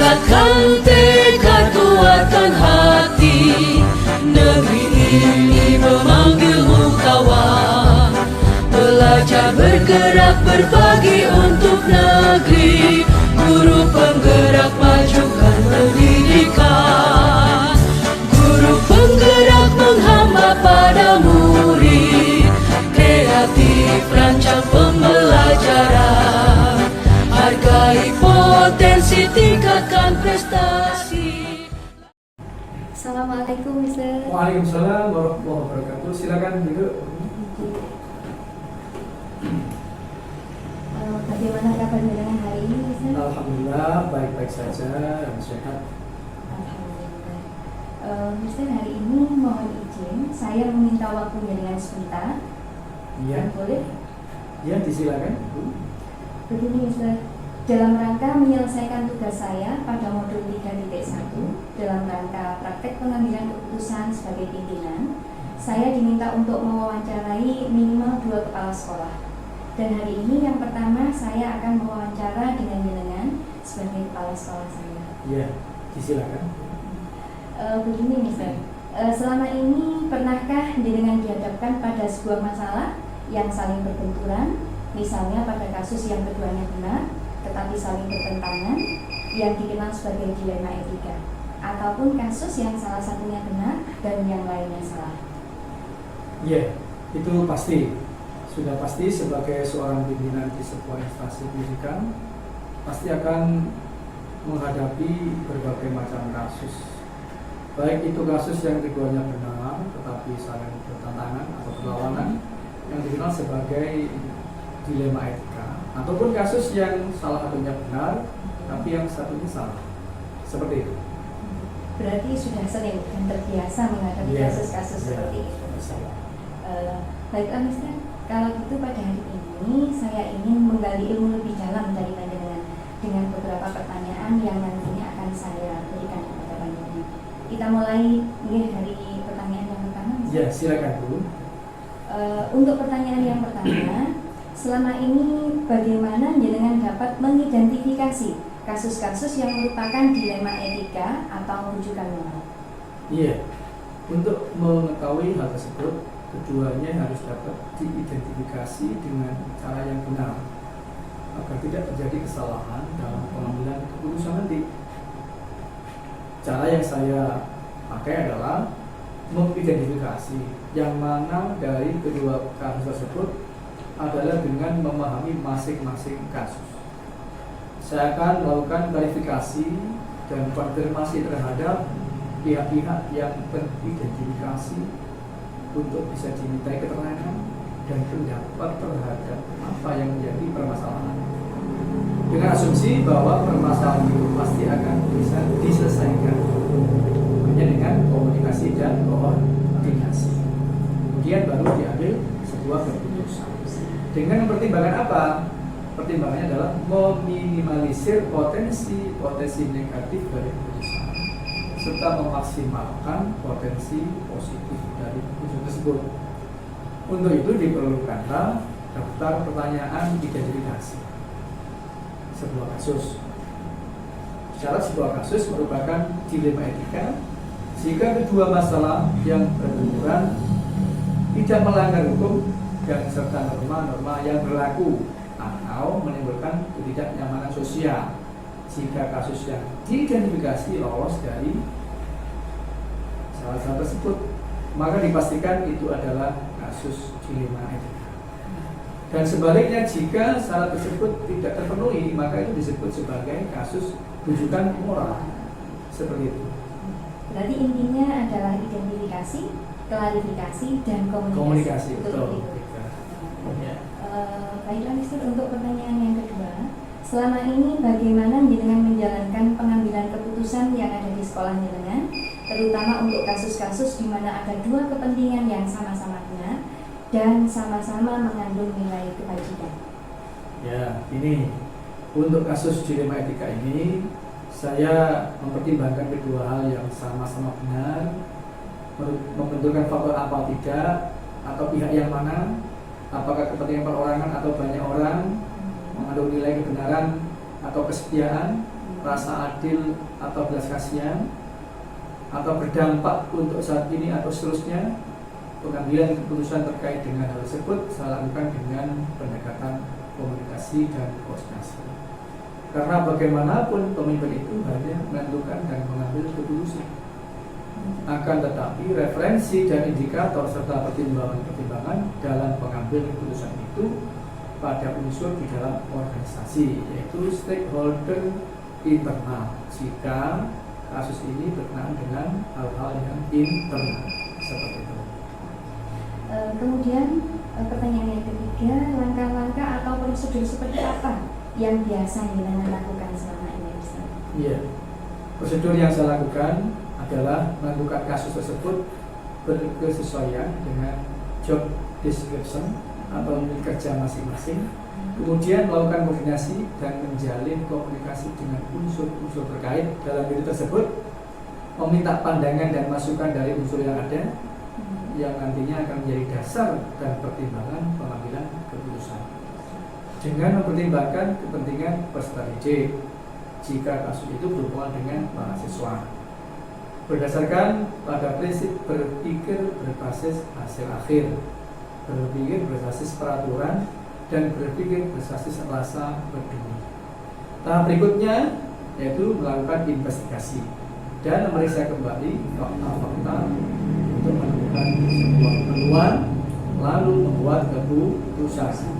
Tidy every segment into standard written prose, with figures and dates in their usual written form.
Kuatkan tekad, kuatkan hati. Negeri ini memanggilmu kawan. Belajar bergerak berbagi untuk negeri. Guru penggerak majukan pendidikan. Guru penggerak menghamba pada murid. Kreatif rancang pembelajaran. Hargai potensi, tingkatkan prestasi. Assalamualaikum, Mister. Waalaikumsalam warahmatullahi wabarakatuh. Silakan duduk. Bagaimana kabar dengan hari ini, Mister? Alhamdulillah baik-baik saja dan sehat. Alhamdulillah. Mister, hari ini mohon izin saya meminta waktunya dengan sebentar. Iya. Boleh? Ya, disilakan. Begini, Mister. Dalam rangka menyelesaikan tugas saya pada modul 3.1 dalam rangka praktek pengambilan keputusan sebagai pimpinan, saya diminta untuk mewawancarai minimal 2 kepala sekolah. Dan hari ini yang pertama saya akan mewawancara dengan jenengan sebagai kepala sekolah saya. Iya, disilakan. Begini, Mister. Selama ini pernahkah jenengan dihadapkan pada sebuah masalah yang saling berbenturan, misalnya pada kasus yang keduanya benar tetapi saling bertentangan, yang dikenal sebagai dilema etika, ataupun kasus yang salah satunya benar dan yang lainnya salah? Iya, itu pasti. Sudah pasti sebagai seorang pimpinan di sebuah instansi pendidikan pasti akan menghadapi berbagai macam kasus. Baik itu kasus yang keduanya benar tetapi saling bertentangan atau berlawanan, yang dikenal sebagai dilema etika, ataupun kasus yang salah satunya benar tapi yang satunya salah. Seperti itu. Berarti sudah sering dan terbiasa menghadapi kasus-kasus seperti itu. Baiklah, Mister. Kalau gitu pada hari ini saya ingin menggali ilmu lebih dalam dari panjenengan dengan beberapa pertanyaan yang nantinya akan saya berikan kepada panjenengan. Kita mulai dari pertanyaan yang pertama, Mister. Ya, silakan Bu. Untuk pertanyaan yang pertama, selama ini bagaimana jenengan dapat mengidentifikasi kasus-kasus yang merupakan dilema etika atau rujukan moral? Iya, untuk mengetahui hal tersebut, keduanya harus dapat diidentifikasi dengan cara yang benar agar tidak terjadi kesalahan dalam pengambilan keputusan nanti. Cara yang saya pakai adalah mengidentifikasi yang mana dari kedua kasus tersebut adalah dengan memahami masing-masing kasus. Saya akan melakukan klarifikasi dan konfirmasi terhadap pihak-pihak yang teridentifikasi untuk bisa dimintai keterangan dan pendapat terhadap apa yang menjadi permasalahan, dengan asumsi bahwa permasalahan itu pasti akan bisa diselesaikan hanya dengan komunikasi dan koordinasi. Kemudian baru diambil sebuah keputusan. Dengan mempertimbangkan apa? Pertimbangannya adalah meminimalisir potensi negatif dari keputusan serta memaksimalkan potensi positif dari keputusan tersebut. Untuk itu diperlukanlah daftar pertanyaan identifikasi sebuah kasus. Syarat sebuah kasus merupakan dilema etika jika kedua masalah yang berbenturan tidak melanggar hukum dan serta norma-norma yang berlaku atau menimbulkan ketidaknyamanan sosial. Jika kasus yang diidentifikasi lolos dari salah satu tersebut, maka dipastikan itu adalah kasus dilema etika. Dan sebaliknya, jika syarat tersebut tidak terpenuhi, maka itu disebut sebagai kasus rujukan moral. Seperti itu. Berarti intinya adalah identifikasi, klarifikasi, dan komunikasi. Betul. Baiklah, Mister, untuk pertanyaan yang kedua, selama ini bagaimana jenengan menjalankan pengambilan keputusan yang ada di sekolah jenengan, terutama untuk kasus-kasus di mana ada dua kepentingan yang sama-sama benar dan sama-sama mengandung nilai kebajikan? Ya, ini untuk kasus dilema etika ini saya mempertimbangkan kedua hal yang sama-sama benar, membenturkan faktor apa tidak, atau pihak yang mana, apakah kepentingan perorangan atau banyak orang, mengandung nilai kebenaran atau kesetiaan, rasa adil atau belas kasihan, atau berdampak untuk saat ini atau seterusnya, pengambilan keputusan terkait dengan hal tersebut saya lakukan dengan pendekatan komunikasi dan koordinasi. Karena bagaimanapun pemimpin itu hanya menentukan dan mengambil keputusan. Akan tetapi referensi dan indikator serta pertimbangan-pertimbangan dalam pengambil keputusan itu pada unsur di dalam organisasi, yaitu stakeholder internal. Jika kasus ini berkenaan dengan hal-hal yang internal seperti itu. Kemudian pertanyaan yang ketiga, langkah-langkah atau prosedur seperti apa yang biasa jenengan lakukan selama ini, Ustaz? Iya, prosedur yang saya lakukan adalah menentukan kasus tersebut berkesesuaian dengan job description atau unit kerja masing-masing, kemudian melakukan koordinasi dan menjalin komunikasi dengan unsur-unsur terkait dalam unit tersebut, meminta pandangan dan masukan dari unsur yang ada yang nantinya akan menjadi dasar dan pertimbangan pengambilan keputusan dengan mempertimbangkan kepentingan peserta didik jika kasus itu berhubungan dengan mahasiswa berdasarkan pada prinsip berpikir berbasis hasil akhir, berpikir berbasis peraturan, dan berpikir berbasis rasa peduli. Tahap berikutnya yaitu melakukan investigasi dan memeriksa kembali fakta-fakta untuk menemukan sebuah penemuan, lalu membuat keputusan.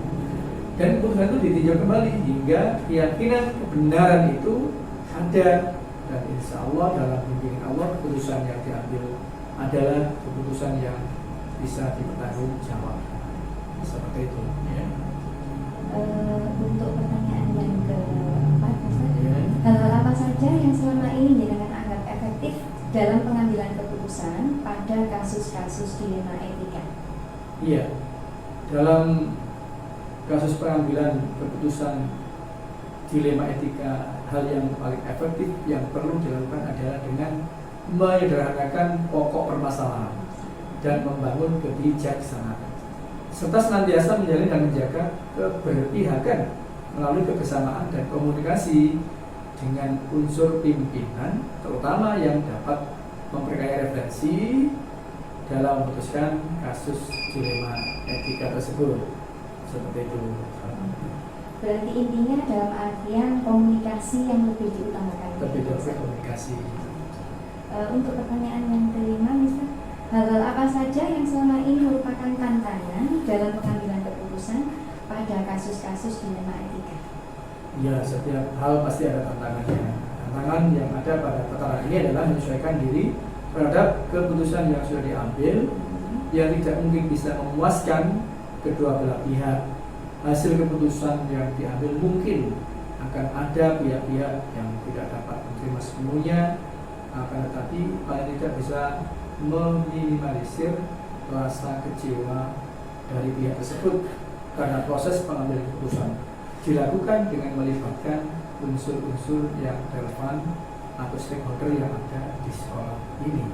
Dan keputusan itu ditinjau kembali hingga keyakinan kebenaran itu ada, dan insya Allah dalam bimbingan Allah keputusan yang diambil adalah keputusan yang bisa dipertanggungjawabkan. Seperti itu. Ya. Untuk pertanyaan yang keempat, Ustaz, Ya. hal-hal apa saja yang selama ini jenengan anggap efektif dalam pengambilan keputusan pada kasus-kasus dilema etika? Iya, dalam kasus pengambilan keputusan dilema etika, hal yang paling efektif yang perlu dilakukan adalah dengan menyederhanakan pokok permasalahan dan membangun kebijaksanaan, serta senantiasa menjalin dan menjaga keberpihakan melalui kebersamaan dan komunikasi dengan unsur pimpinan, terutama yang dapat memperkaya referensi dalam memutuskan kasus dilema etika tersebut. Seperti itu. Berarti intinya dalam artian komunikasi yang lebih diutamakan. Lebih dari komunikasi. Untuk pertanyaan yang kelima, misal hal-hal apa saja yang selama ini merupakan tantangan dalam pengambilan keputusan pada kasus-kasus dilema etika? Ya, setiap hal pasti ada tantangannya. Tantangan yang ada pada perkara ini adalah menyesuaikan diri terhadap keputusan yang sudah diambil yang tidak mungkin bisa memuaskan kedua belah pihak. Hasil keputusan yang diambil mungkin akan ada pihak-pihak yang tidak dapat menerima sepenuhnya, akan tetapi paling tidak bisa meminimalisir rasa kecewa dari pihak tersebut karena proses pengambilan keputusan dilakukan dengan melibatkan unsur-unsur yang relevan atau stakeholder yang ada di sekolah ini.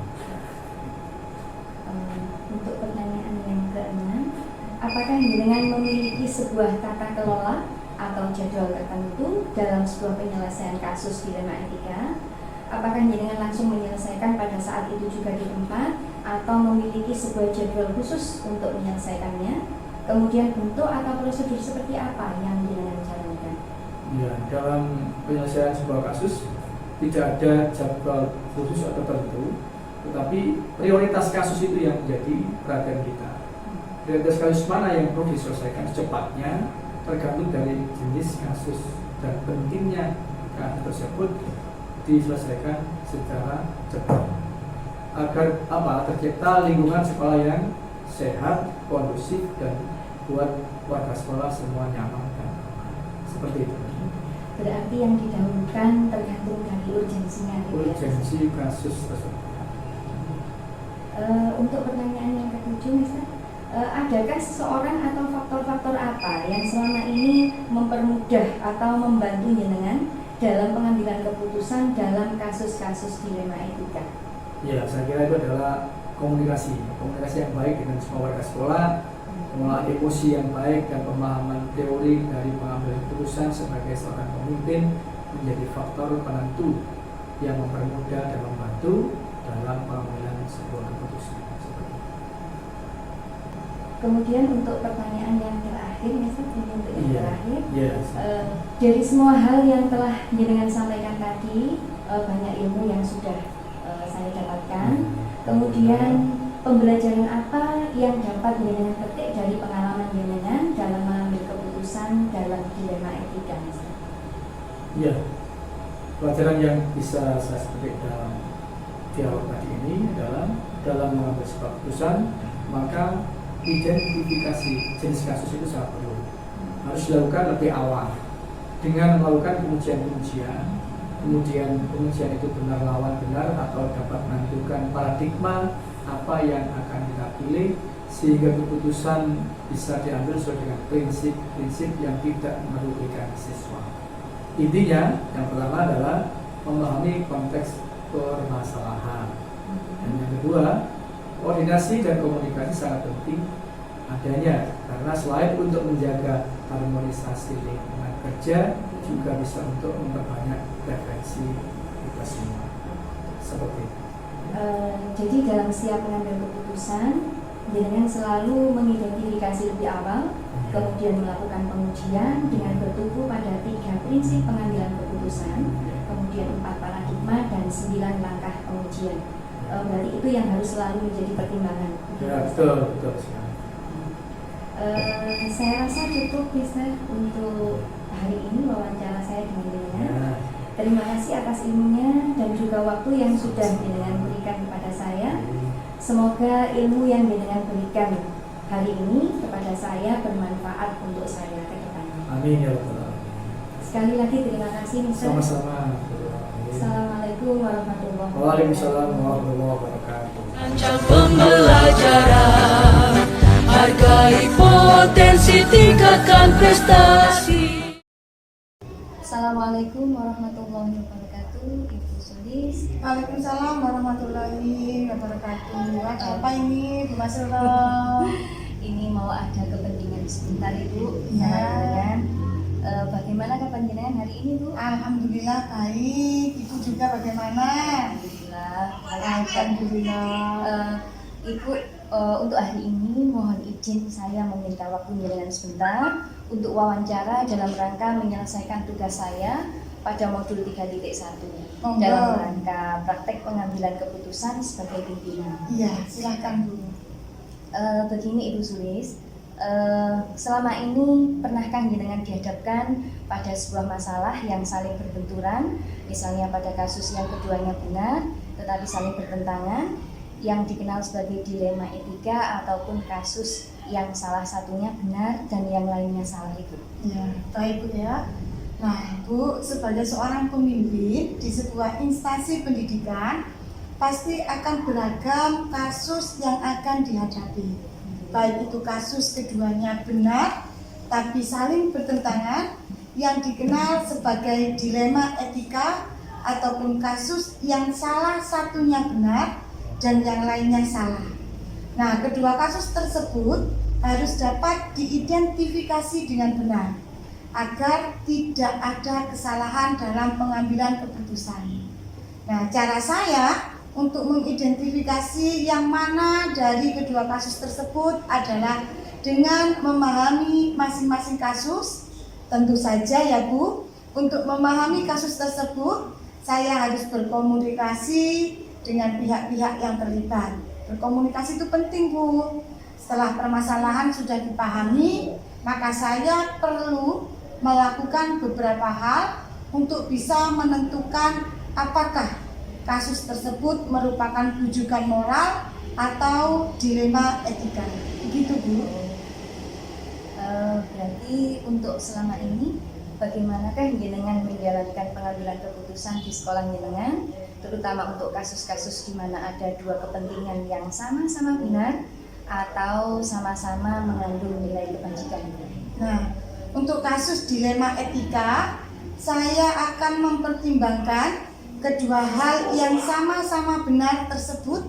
Untuk pertanyaan yang keenam, apakah jenengan memiliki sebuah tata kelola atau jadwal tertentu dalam sebuah penyelesaian kasus dilema etika? Apakah jenengan langsung menyelesaikan pada saat itu juga di tempat atau memiliki sebuah jadwal khusus untuk menyelesaikannya? Kemudian bentuk atau prosedur seperti apa yang jenengan jalankan? Ya, dalam penyelesaian sebuah kasus tidak ada jadwal khusus atau tertentu, tetapi prioritas kasus itu yang menjadi perhatian kita. Prioritas kasus mana yang perlu diselesaikan secepatnya tergantung dari jenis kasus dan pentingnya kasus tersebut diselesaikan secara cepat agar tercipta lingkungan sekolah yang sehat, kondusif, dan buat warga sekolah semua nyaman dan aman. Seperti itu. Berarti yang didahulukan tergantung dari urgensinya. Urgensi kasus tersebut. Untuk pertanyaan yang ketujuh, Mister, adakah seseorang atau faktor-faktor apa yang selama ini mempermudah atau membantu jenengan dalam pengambilan keputusan dalam kasus-kasus dilema etika? Ya, saya kira itu adalah komunikasi yang baik dengan semua warga sekolah, mengelola emosi yang baik dan pemahaman teori dari pengambilan keputusan keputusan sebagai seorang pemimpin menjadi faktor penentu yang mempermudah dan membantu dalam pengambilan sebuah keputusan. Kemudian untuk pertanyaan yang terakhir, Mister, untuk yang terakhir, Yes. dari semua hal yang telah jenengan sampaikan tadi, banyak ilmu yang sudah saya dapatkan. Kemudian pembelajaran apa yang dapat jenengan petik dari pengalaman jenengan dalam mengambil keputusan dalam dilema etika, Mister? Ya, pelajaran yang bisa saya petik dalam dialog tadi ini adalah dalam mengambil sebuah keputusan, maka identifikasi jenis kasus itu sangat perlu, harus dilakukan lebih awal dengan melakukan pengujian-pengujian. Kemudian pengujian itu benar lawan benar atau dapat menentukan paradigma apa yang akan kita pilih sehingga keputusan bisa diambil sesuai dengan prinsip-prinsip yang tidak merugikan siswa. Intinya yang pertama adalah memahami konteks permasalahan, dan yang kedua, koordinasi dan komunikasi sangat penting adanya karena selain untuk menjaga harmonisasi lingkungan kerja juga bisa untuk memperbanyak referensi kita semua. Seperti itu. Jadi dalam setiap mengambil keputusan, jenengan selalu mengidentifikasi lebih awal, kemudian melakukan pengujian dengan bertumpu pada 3 prinsip pengambilan keputusan, kemudian 4 paradigma dan 9 langkah pengujian. Berarti itu yang harus selalu menjadi pertimbangan. Ya, betul sekali. Saya rasa cukup, Mister, untuk hari ini wawancara saya dengan jenengan. Terima kasih atas ilmunya dan juga waktu yang sudah jenengan berikan kepada saya. Semoga ilmu yang jenengan berikan hari ini kepada saya bermanfaat untuk saya ke depannya. Amin ya Allah. Sekali lagi terima kasih, Mister. Sama-sama. Assalamualaikum warahmatullahi wabarakatuh. Waalaikumsalam warahmatullahi wabarakatuh. Rancang pembelajaran, hargai potensi, tingkatkan prestasi. Assalamualaikum warahmatullahi wabarakatuh, Ibu Sulis. Waalaikumsalam warahmatullahi wabarakatuh. Apa ini, Bu Masura? Ini mau ada kepentingan sebentar, Ibu. Ya. Sama jenengan. Bagaimana kabar jenengan hari ini, Bu? Alhamdulillah baik. Ibu juga bagaimana? Alhamdulillah. Alhamdulillah. Ibu, untuk hari ini mohon izin saya meminta waktu jenengan sebentar untuk wawancara dalam rangka menyelesaikan tugas saya pada modul 3.1 dalam rangka praktek pengambilan keputusan sebagai pimpinan. Iya, silakan Bu. Begini Ibu Sulis, selama ini pernahkah jenengan dihadapkan pada sebuah masalah yang saling berbenturan, misalnya pada kasus yang keduanya benar tetapi saling bertentangan, yang dikenal sebagai dilema etika, ataupun kasus yang salah satunya benar dan yang lainnya salah, Ibu? Ya, baik Bu ya. Nah, Bu, sebagai seorang pemimpin di sebuah instansi pendidikan, pasti akan beragam kasus yang akan dihadapi. Baik itu kasus keduanya benar, tapi saling bertentangan, yang dikenal sebagai dilema etika, ataupun kasus yang salah satunya benar dan yang lainnya salah. Nah, kedua kasus tersebut harus dapat diidentifikasi dengan benar agar tidak ada kesalahan dalam pengambilan keputusan. Nah, cara saya untuk mengidentifikasi yang mana dari kedua kasus tersebut adalah dengan memahami masing-masing kasus. Tentu saja ya Bu, untuk memahami kasus tersebut saya harus berkomunikasi dengan pihak-pihak yang terlibat. Berkomunikasi itu penting Bu. Setelah permasalahan sudah dipahami, maka saya perlu melakukan beberapa hal untuk bisa menentukan apakah kasus tersebut merupakan rujukan moral atau dilema etika. Begitu Bu. Berarti untuk selama ini bagaimanakah jenengan menjalankan pengambilan keputusan di sekolah jenengan, terutama untuk kasus-kasus di mana ada dua kepentingan yang sama-sama benar atau sama-sama mengandung nilai kebajikan? Nah, untuk kasus dilema etika, saya akan mempertimbangkan kedua hal yang sama-sama benar tersebut,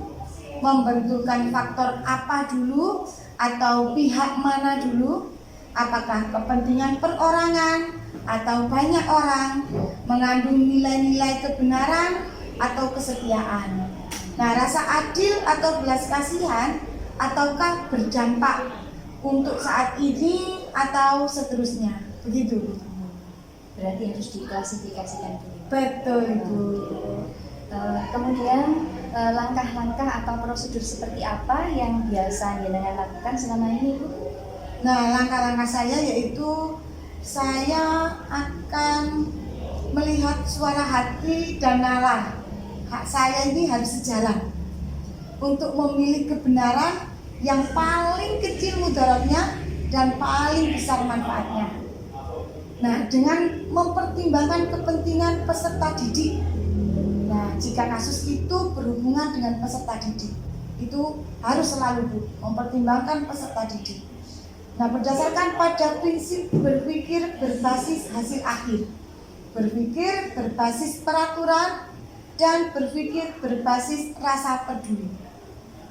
membenturkan faktor apa dulu atau pihak mana dulu, apakah kepentingan perorangan atau banyak orang, mengandung nilai-nilai kebenaran atau kesetiaan. Nah, rasa adil atau belas kasihan ataukah berdampak untuk saat ini atau seterusnya. Begitu. Berarti harus diklasifikasikan dulu. Betul, Ibu. Kemudian langkah-langkah atau prosedur seperti apa yang biasa jenengan lakukan selama ini, Bu? Nah, langkah-langkah saya yaitu saya akan melihat suara hati dan nalar. Hak saya ini harus sejalan untuk memilih kebenaran yang paling kecil mudaratnya dan paling besar manfaatnya. Nah, dengan mempertimbangkan kepentingan peserta didik. Nah, jika kasus itu berhubungan dengan peserta didik, itu harus selalu, Bu, mempertimbangkan peserta didik. Nah, berdasarkan pada prinsip berpikir berbasis hasil akhir, berpikir berbasis peraturan, dan berpikir berbasis rasa peduli.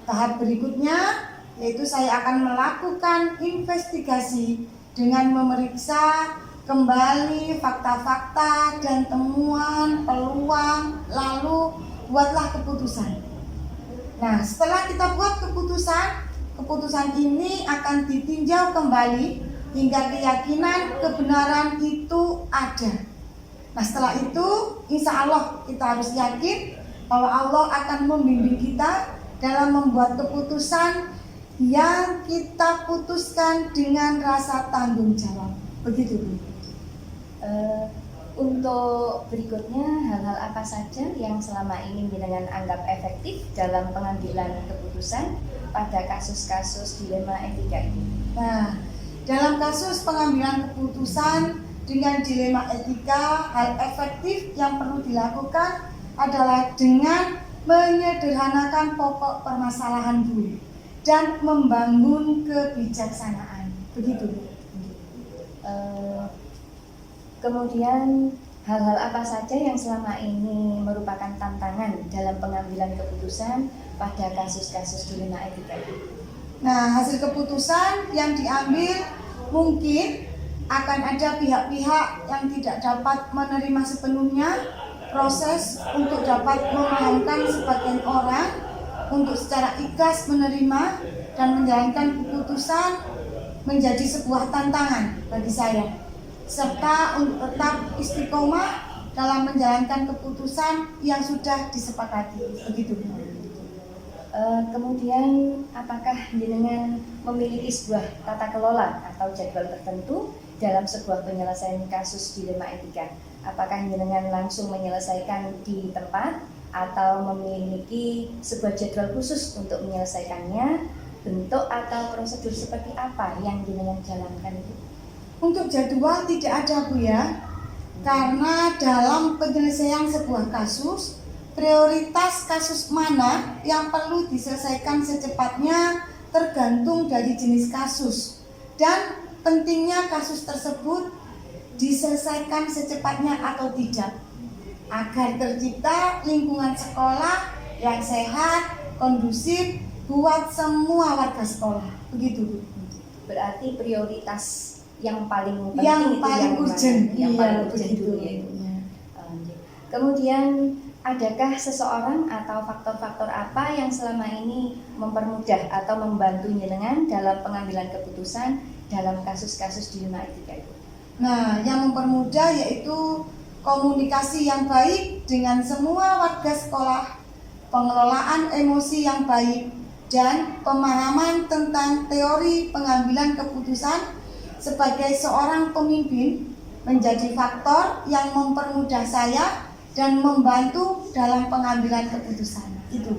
Tahap berikutnya yaitu saya akan melakukan investigasi dengan memeriksa kembali fakta-fakta dan temuan, peluang, lalu buatlah keputusan. Nah, setelah kita buat keputusan ini akan ditinjau kembali hingga keyakinan kebenaran itu ada. Nah, setelah itu insya Allah kita harus yakin bahwa Allah akan membimbing kita dalam membuat keputusan yang kita putuskan dengan rasa tanggung jawab. Begitu, Bu. Untuk berikutnya, hal-hal apa saja yang selama ini jenengan anggap efektif dalam pengambilan keputusan pada kasus-kasus dilema etika ini? Nah, dalam kasus pengambilan keputusan dengan dilema etika, hal efektif yang perlu dilakukan adalah dengan menyederhanakan pokok permasalahan, Bu, dan membangun kebijaksanaan. Begitu, Bu. Kemudian hal-hal apa saja yang selama ini merupakan tantangan dalam pengambilan keputusan pada kasus-kasus dilema etika ini? Nah, hasil keputusan yang diambil mungkin akan ada pihak-pihak yang tidak dapat menerima sepenuhnya proses untuk dapat memahamkan sebagian orang untuk secara ikhlas menerima dan menjalankan keputusan menjadi sebuah tantangan bagi saya, serta untuk tetap istiqomah dalam menjalankan keputusan yang sudah disepakati. Begitu. Kemudian apakah jenengan memiliki sebuah tata kelola atau jadwal tertentu dalam sebuah penyelesaian kasus dilema etika? Apakah jenengan langsung menyelesaikan di tempat atau memiliki sebuah jadwal khusus untuk menyelesaikannya? Bentuk atau prosedur seperti apa yang jenengan jalankan itu? Untuk jadwal tidak ada, Bu, ya. Karena dalam penyelesaian sebuah kasus, prioritas kasus mana yang perlu diselesaikan secepatnya tergantung dari jenis kasus dan pentingnya kasus tersebut diselesaikan secepatnya atau tidak, agar tercipta lingkungan sekolah yang sehat, kondusif buat semua warga sekolah. Begitu, Bu. Berarti prioritas yang paling penting yang paling urgent, yang paling urgent begitu. dulu ya, Ibu. Kemudian adakah seseorang atau faktor-faktor apa yang selama ini mempermudah atau membantu jenengan dalam pengambilan keputusan dalam kasus-kasus dilema etika itu? Nah, yang mempermudah yaitu komunikasi yang baik dengan semua warga sekolah, pengelolaan emosi yang baik, dan pemahaman tentang teori pengambilan keputusan sebagai seorang pemimpin menjadi faktor yang mempermudah saya dan membantu dalam pengambilan keputusan. Itu.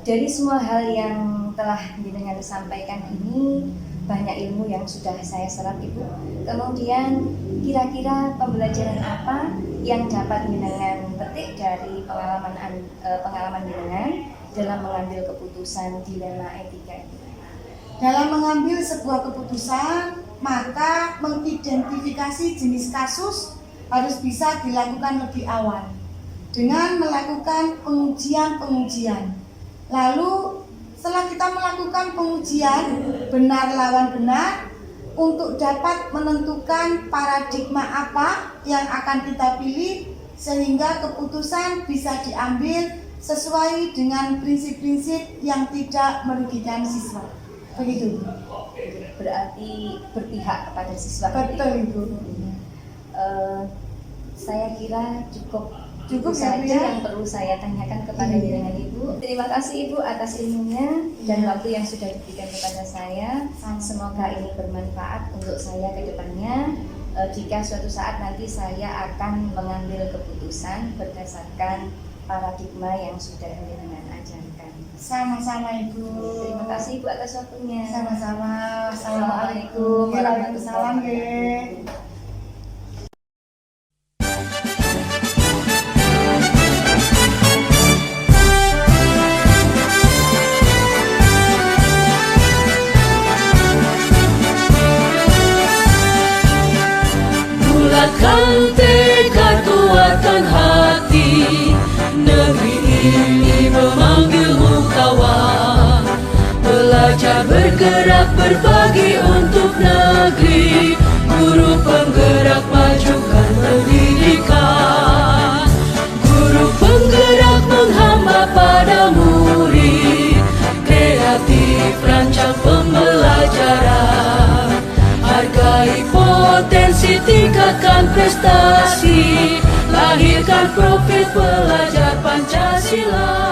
Dari semua hal yang telah jenengan sampaikan ini, banyak ilmu yang sudah saya serap, Ibu. Kemudian kira-kira pembelajaran apa yang dapat jenengan petik dari pengalaman jenengan dalam mengambil keputusan dilema etika ini? Dalam mengambil sebuah keputusan, maka mengidentifikasi jenis kasus harus bisa dilakukan lebih awal dengan melakukan pengujian. Lalu setelah kita melakukan pengujian benar lawan benar, untuk dapat menentukan paradigma apa yang akan kita pilih sehingga keputusan bisa diambil sesuai dengan prinsip-prinsip yang tidak merugikan siswa. Begitu. Berarti berpihak kepada siswa. Betul, Ibu. Saya kira cukup Cukup ya, saja Bu, ya? yang perlu saya tanyakan kepada Iya. jenengan Ibu. Terima kasih Ibu atas ilmunya dan Iya. waktu yang sudah diberikan kepada saya. Sama. Semoga ini bermanfaat untuk saya ke depannya. Jika suatu saat nanti saya akan mengambil keputusan berdasarkan paradigma yang sudah jenengan ajarkan. Sama-sama, Ibu. Terima kasih Ibu atas waktunya. Sama-sama. Assalamualaikum Waalaikumsalam. Nggih. Bulatkan tekad, kuatkan hati. Negeri ini memanggilmu kawan. Belajar bergerak berbagi untuk negeri. Guru penggerak majukan pendidikan. Guru penggerak menghamba pada murid. Kreatif rancang pembelajaran. Hargai potensi, tingkatkan prestasi. Lahirkan profil pelajar Pancasila.